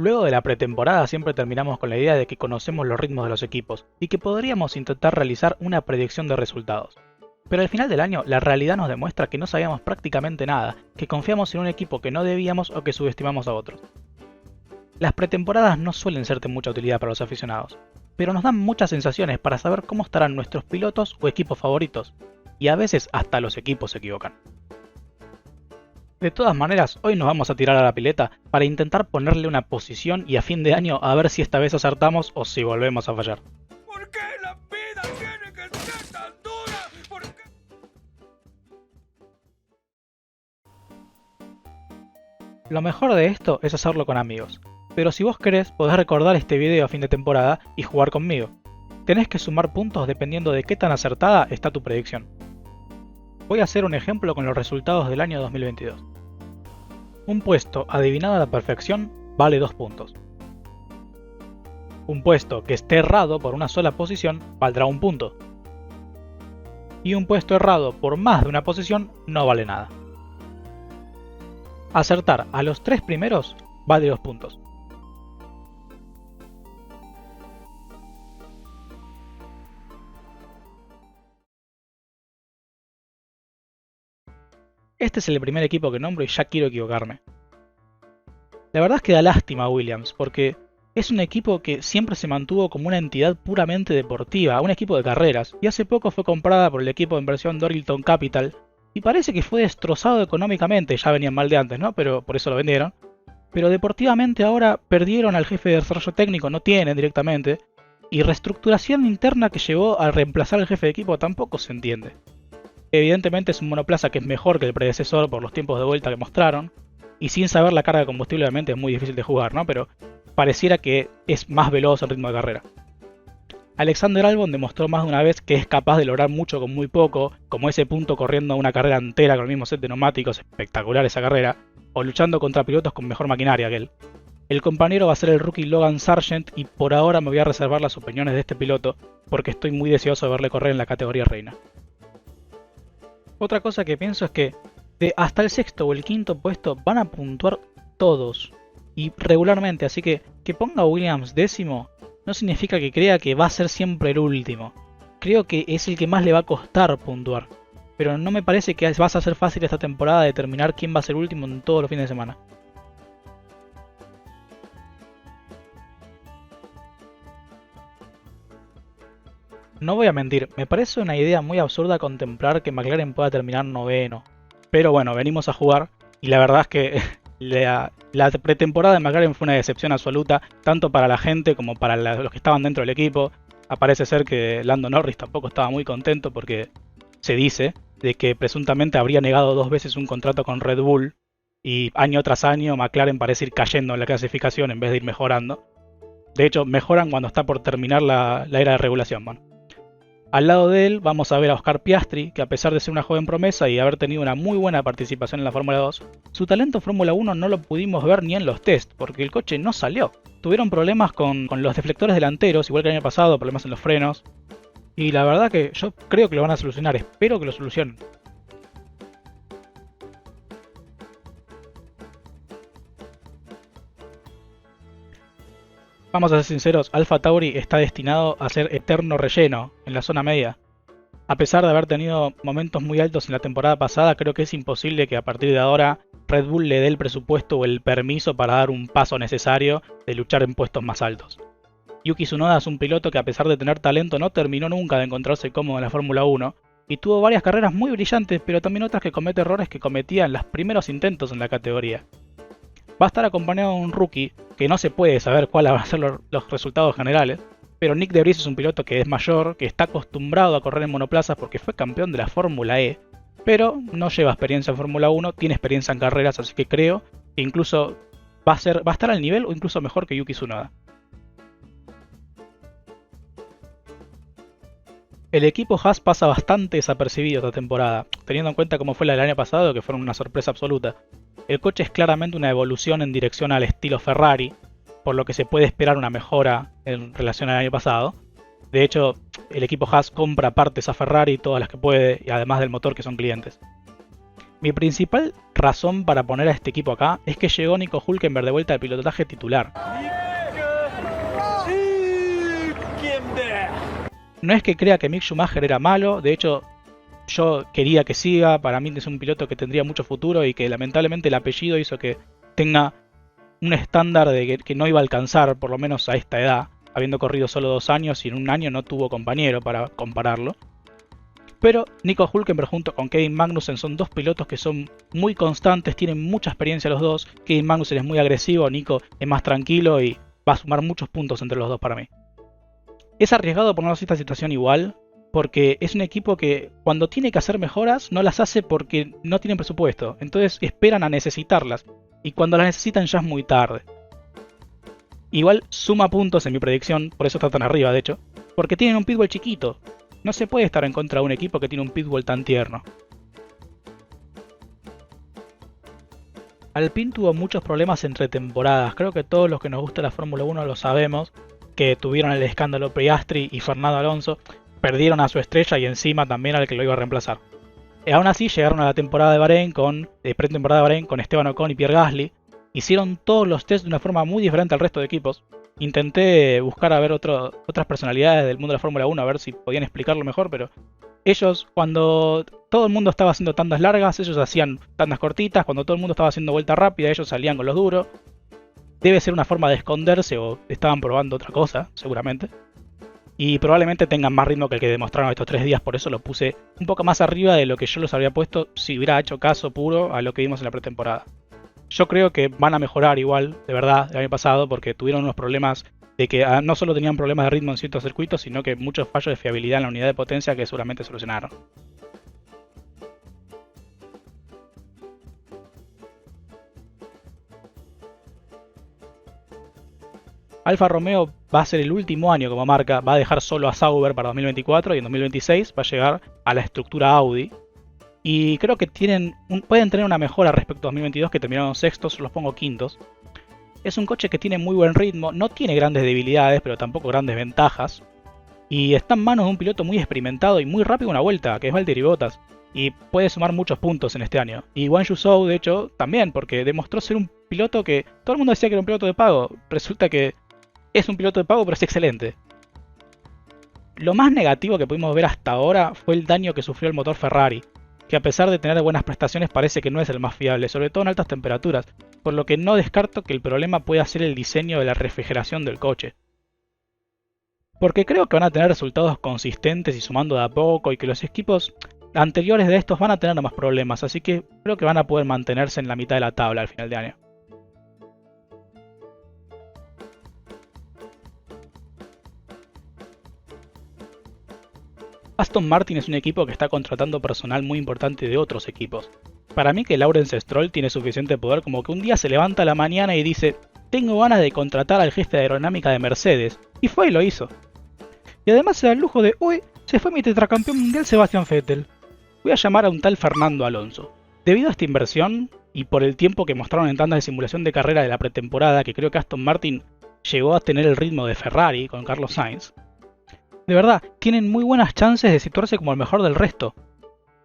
Luego de la pretemporada siempre terminamos con la idea de que conocemos los ritmos de los equipos y que podríamos intentar realizar una predicción de resultados. Pero al final del año la realidad nos demuestra que no sabíamos prácticamente nada, que confiamos en un equipo que no debíamos o que subestimamos a otros. Las pretemporadas no suelen ser de mucha utilidad para los aficionados, pero nos dan muchas sensaciones para saber cómo estarán nuestros pilotos o equipos favoritos, y a veces hasta los equipos se equivocan. De todas maneras, hoy nos vamos a tirar a la pileta para intentar ponerle una posición y a fin de año a ver si esta vez acertamos o si volvemos a fallar. ¿Por qué la vida tiene que ser tan dura? ¿Por qué? Lo mejor de esto es hacerlo con amigos, pero si vos querés podés recordar este video a fin de temporada y jugar conmigo. Tenés que sumar puntos dependiendo de qué tan acertada está tu predicción. Voy a hacer un ejemplo con los resultados del año 2022. Un puesto adivinado a la perfección vale 2 puntos. Un puesto que esté errado por una sola posición valdrá 1 punto. Y un puesto errado por más de una posición no vale nada. Acertar a los 3 primeros vale 2 puntos. Este es el primer equipo que nombro y ya quiero equivocarme. La verdad es que da lástima a Williams, porque es un equipo que siempre se mantuvo como una entidad puramente deportiva, un equipo de carreras, y hace poco fue comprada por el equipo de inversión Dorilton Capital, y parece que fue destrozado económicamente, ya venían mal de antes, ¿no? Pero por eso lo vendieron. Pero deportivamente ahora perdieron al jefe de desarrollo técnico, no tienen directamente, y reestructuración interna que llevó a reemplazar al jefe de equipo tampoco se entiende. Evidentemente es un monoplaza que es mejor que el predecesor por los tiempos de vuelta que mostraron, y sin saber la carga de combustible obviamente es muy difícil de jugar, ¿no? Pero pareciera que es más veloz el ritmo de carrera. Alexander Albon demostró más de una vez que es capaz de lograr mucho con muy poco, como ese punto corriendo una carrera entera con el mismo set de neumáticos, espectacular esa carrera, o luchando contra pilotos con mejor maquinaria que él. El compañero va a ser el rookie Logan Sargent y por ahora me voy a reservar las opiniones de este piloto porque estoy muy deseoso de verle correr en la categoría reina. Otra cosa que pienso es que de hasta el sexto o el quinto puesto van a puntuar todos y regularmente, así que ponga a Williams décimo no significa que crea que va a ser siempre el último. Creo que es el que más le va a costar puntuar, pero no me parece que vas a ser fácil esta temporada determinar quién va a ser último en todos los fines de semana. No voy a mentir, me parece una idea muy absurda contemplar que McLaren pueda terminar noveno. Pero bueno, venimos a jugar y la verdad es que la pretemporada de McLaren fue una decepción absoluta, tanto para la gente como para los que estaban dentro del equipo. Parece ser que Lando Norris tampoco estaba muy contento porque se dice de que presuntamente habría negado 2 veces un contrato con Red Bull y año tras año McLaren parece ir cayendo en la clasificación en vez de ir mejorando. De hecho, mejoran cuando está por terminar la era de regulación. Bueno. Al lado de él vamos a ver a Oscar Piastri, que a pesar de ser una joven promesa y haber tenido una muy buena participación en la Fórmula 2, su talento en Fórmula 1 no lo pudimos ver ni en los test, porque el coche no salió. Tuvieron problemas con los deflectores delanteros, igual que el año pasado, problemas en los frenos. Y la verdad que yo creo que lo van a solucionar, espero que lo solucionen. Vamos a ser sinceros, Alpha Tauri está destinado a ser eterno relleno en la zona media. A pesar de haber tenido momentos muy altos en la temporada pasada, creo que es imposible que a partir de ahora Red Bull le dé el presupuesto o el permiso para dar un paso necesario de luchar en puestos más altos. Yuki Tsunoda es un piloto que a pesar de tener talento no terminó nunca de encontrarse cómodo en la Fórmula 1 y tuvo varias carreras muy brillantes, pero también otras que comete errores que cometía en los primeros intentos en la categoría. Va a estar acompañado de un rookie que no se puede saber cuáles van a ser los resultados generales, pero Nick de Vries es un piloto que es mayor, que está acostumbrado a correr en monoplazas porque fue campeón de la Fórmula E, pero no lleva experiencia en Fórmula 1, tiene experiencia en carreras, así que creo que incluso va a estar al nivel o incluso mejor que Yuki Tsunoda. El equipo Haas pasa bastante desapercibido esta temporada, teniendo en cuenta cómo fue la del año pasado, que fueron una sorpresa absoluta. El coche es claramente una evolución en dirección al estilo Ferrari, por lo que se puede esperar una mejora en relación al año pasado. De hecho, el equipo Haas compra partes a Ferrari, todas las que puede, y además del motor que son clientes. Mi principal razón para poner a este equipo acá es que llegó Nico Hülkenberg de vuelta al pilotaje titular. No es que crea que Mick Schumacher era malo, de hecho yo quería que siga, para mí es un piloto que tendría mucho futuro y que lamentablemente el apellido hizo que tenga un estándar de que no iba a alcanzar, por lo menos a esta edad, habiendo corrido solo 2 años y en un año no tuvo compañero para compararlo. Pero Nico Hülkenberg junto con Kevin Magnussen son dos pilotos que son muy constantes, tienen mucha experiencia los dos. Kevin Magnussen es muy agresivo, Nico es más tranquilo y va a sumar muchos puntos entre los dos para mí. Es arriesgado ponernos esta situación igual, porque es un equipo que cuando tiene que hacer mejoras no las hace porque no tienen presupuesto, entonces esperan a necesitarlas, y cuando las necesitan ya es muy tarde. Igual suma puntos en mi predicción, por eso está tan arriba de hecho, porque tienen un pitbull chiquito. No se puede estar en contra de un equipo que tiene un pitbull tan tierno. Alpine tuvo muchos problemas entre temporadas, creo que todos los que nos gusta la Fórmula 1 lo sabemos, que tuvieron el escándalo Piastri y Fernando Alonso, perdieron a su estrella y encima también al que lo iba a reemplazar. Aún así llegaron a la temporada de Bahrein pretemporada de Bahrein con Esteban Ocon y Pierre Gasly, hicieron todos los tests de una forma muy diferente al resto de equipos. Intenté buscar a ver otras personalidades del mundo de la Fórmula 1 a ver si podían explicarlo mejor, pero ellos cuando todo el mundo estaba haciendo tandas largas, ellos hacían tandas cortitas, cuando todo el mundo estaba haciendo vuelta rápida, ellos salían con los duros. Debe ser una forma de esconderse o estaban probando otra cosa, seguramente. Y probablemente tengan más ritmo que el que demostraron estos 3 días, por eso lo puse un poco más arriba de lo que yo los habría puesto si hubiera hecho caso puro a lo que vimos en la pretemporada. Yo creo que van a mejorar igual, de verdad, el año pasado, porque tuvieron unos problemas de que no solo tenían problemas de ritmo en ciertos circuitos, sino que muchos fallos de fiabilidad en la unidad de potencia que seguramente solucionaron. Alfa Romeo va a ser el último año como marca, va a dejar solo a Sauber para 2024 y en 2026 va a llegar a la estructura Audi. Y creo que pueden tener una mejora respecto a 2022, que terminaron sextos, los pongo quintos. Es un coche que tiene muy buen ritmo, no tiene grandes debilidades, pero tampoco grandes ventajas. Y está en manos de un piloto muy experimentado y muy rápido una vuelta, que es Valtteri Bottas. Y puede sumar muchos puntos en este año. Y Guan Yu Zhou, de hecho, también, porque demostró ser un piloto que todo el mundo decía que era un piloto de pago. Resulta que es un piloto de pago, pero es excelente. Lo más negativo que pudimos ver hasta ahora fue el daño que sufrió el motor Ferrari, que a pesar de tener buenas prestaciones parece que no es el más fiable, sobre todo en altas temperaturas, por lo que no descarto que el problema pueda ser el diseño de la refrigeración del coche. Porque creo que van a tener resultados consistentes y sumando de a poco, y que los equipos anteriores de estos van a tener más problemas, así que creo que van a poder mantenerse en la mitad de la tabla al final de año. Aston Martin es un equipo que está contratando personal muy importante de otros equipos. Para mí que Lawrence Stroll tiene suficiente poder como que un día se levanta a la mañana y dice: tengo ganas de contratar al jefe de aerodinámica de Mercedes, y fue y lo hizo. Y además se da el lujo de: uy, se fue mi tetracampeón mundial Sebastian Vettel. Voy a llamar a un tal Fernando Alonso. Debido a esta inversión, y por el tiempo que mostraron en tandas de simulación de carrera de la pretemporada, que creo que Aston Martin llegó a tener el ritmo de Ferrari con Carlos Sainz, de verdad, tienen muy buenas chances de situarse como el mejor del resto.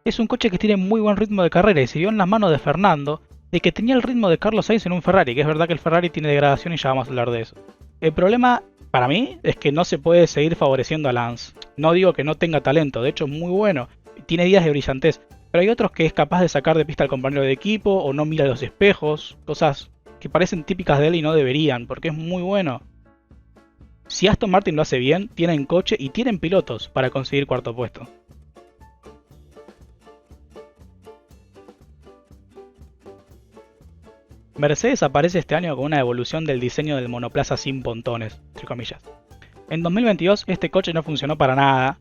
Es un coche que tiene muy buen ritmo de carrera y se vio en las manos de Fernando de que tenía el ritmo de Carlos Sainz en un Ferrari, que es verdad que el Ferrari tiene degradación y ya vamos a hablar de eso. El problema, para mí, es que no se puede seguir favoreciendo a Lance. No digo que no tenga talento, de hecho es muy bueno, tiene días de brillantez, pero hay otros que es capaz de sacar de pista al compañero de equipo o no mira los espejos, cosas que parecen típicas de él y no deberían, porque es muy bueno. Si Aston Martin lo hace bien, tienen coche y tienen pilotos para conseguir cuarto puesto. Mercedes aparece este año con una evolución del diseño del monoplaza sin pontones, entre comillas. En 2022 este coche no funcionó para nada,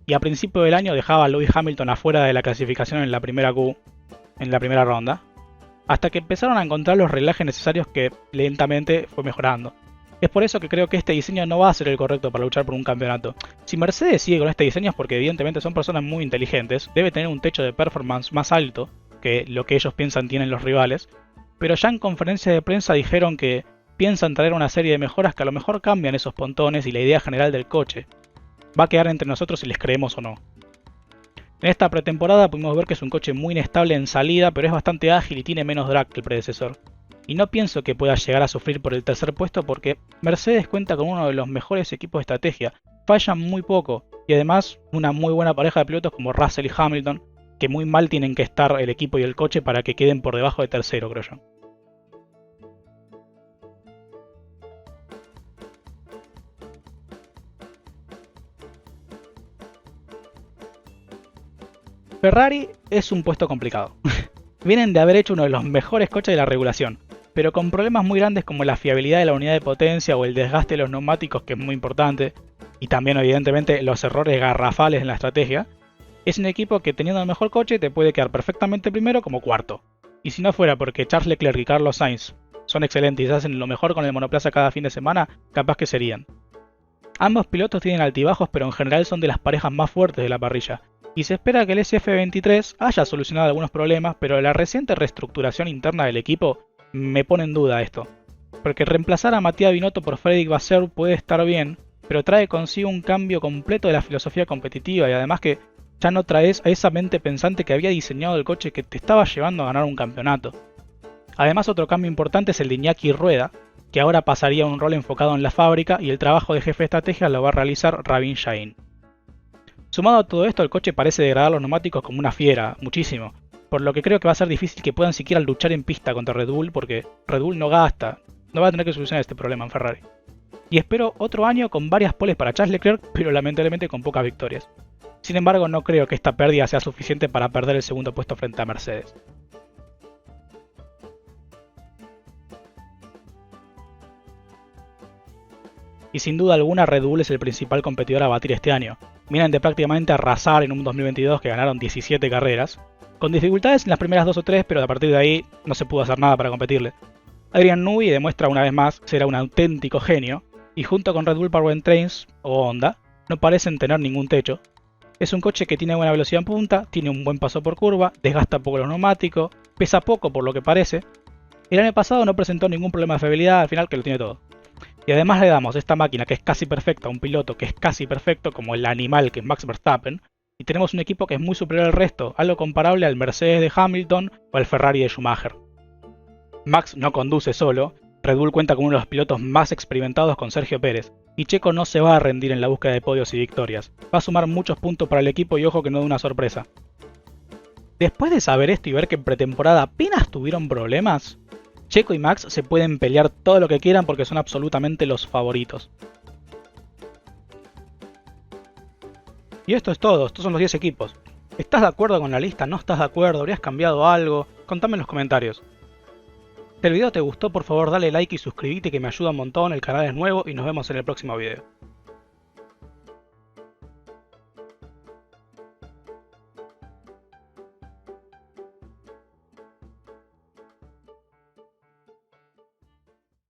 y a principio del año dejaba a Lewis Hamilton afuera de la clasificación en la primera ronda, hasta que empezaron a encontrar los reglajes necesarios que lentamente fue mejorando. Es por eso que creo que este diseño no va a ser el correcto para luchar por un campeonato. Si Mercedes sigue con este diseño es porque evidentemente son personas muy inteligentes, debe tener un techo de performance más alto que lo que ellos piensan tienen los rivales, pero ya en conferencia de prensa dijeron que piensan traer una serie de mejoras que a lo mejor cambian esos pontones y la idea general del coche. Va a quedar entre nosotros si les creemos o no. En esta pretemporada pudimos ver que es un coche muy inestable en salida, pero es bastante ágil y tiene menos drag que el predecesor. Y no pienso que pueda llegar a sufrir por el tercer puesto porque Mercedes cuenta con uno de los mejores equipos de estrategia, fallan muy poco y además una muy buena pareja de pilotos como Russell y Hamilton, que muy mal tienen que estar el equipo y el coche para que queden por debajo de tercero, creo yo. Ferrari es un puesto complicado. Vienen de haber hecho uno de los mejores coches de la regulación, pero con problemas muy grandes como la fiabilidad de la unidad de potencia o el desgaste de los neumáticos, que es muy importante, y también evidentemente los errores garrafales en la estrategia. Es un equipo que teniendo el mejor coche te puede quedar perfectamente primero como cuarto. Y si no fuera porque Charles Leclerc y Carlos Sainz son excelentes y hacen lo mejor con el monoplaza cada fin de semana, capaz que serían. Ambos pilotos tienen altibajos, pero en general son de las parejas más fuertes de la parrilla, y se espera que el SF23 haya solucionado algunos problemas, pero la reciente reestructuración interna del equipo me pone en duda esto. Porque reemplazar a Matías Binotto por Frédéric Vasseur puede estar bien, pero trae consigo un cambio completo de la filosofía competitiva y además que ya no traes a esa mente pensante que había diseñado el coche que te estaba llevando a ganar un campeonato. Además, otro cambio importante es el de Iñaki Rueda, que ahora pasaría a un rol enfocado en la fábrica y el trabajo de jefe de estrategia lo va a realizar Rabin Shahin. Sumado a todo esto, el coche parece degradar los neumáticos como una fiera, muchísimo, por lo que creo que va a ser difícil que puedan siquiera luchar en pista contra Red Bull porque Red Bull no gasta, no va a tener que solucionar este problema en Ferrari. Y espero otro año con varias poles para Charles Leclerc, pero lamentablemente con pocas victorias. Sin embargo, no creo que esta pérdida sea suficiente para perder el segundo puesto frente a Mercedes. Y sin duda alguna Red Bull es el principal competidor a batir este año. Vienen de prácticamente arrasar en un 2022 que ganaron 17 carreras, con dificultades en las primeras 2 o 3, pero a partir de ahí no se pudo hacer nada para competirle. Adrian Newey demuestra una vez más ser un auténtico genio, y junto con Red Bull Powertrains o Honda, no parecen tener ningún techo. Es un coche que tiene buena velocidad en punta, tiene un buen paso por curva, desgasta poco los neumáticos, pesa poco por lo que parece. El año pasado no presentó ningún problema de fiabilidad, al final que lo tiene todo. Y además le damos esta máquina que es casi perfecta a un piloto que es casi perfecto como el animal que es Max Verstappen, y tenemos un equipo que es muy superior al resto, algo comparable al Mercedes de Hamilton o al Ferrari de Schumacher. Max no conduce solo, Red Bull cuenta con uno de los pilotos más experimentados con Sergio Pérez, y Checo no se va a rendir en la búsqueda de podios y victorias, va a sumar muchos puntos para el equipo y ojo que no da una sorpresa. Después de saber esto y ver que en pretemporada apenas tuvieron problemas, Checo y Max se pueden pelear todo lo que quieran porque son absolutamente los favoritos. Y esto es todo, estos son los 10 equipos. ¿Estás de acuerdo con la lista? ¿No estás de acuerdo? ¿Habrías cambiado algo? Contame en los comentarios. Si el video te gustó, por favor dale like y suscríbete que me ayuda un montón, el canal es nuevo y nos vemos en el próximo video.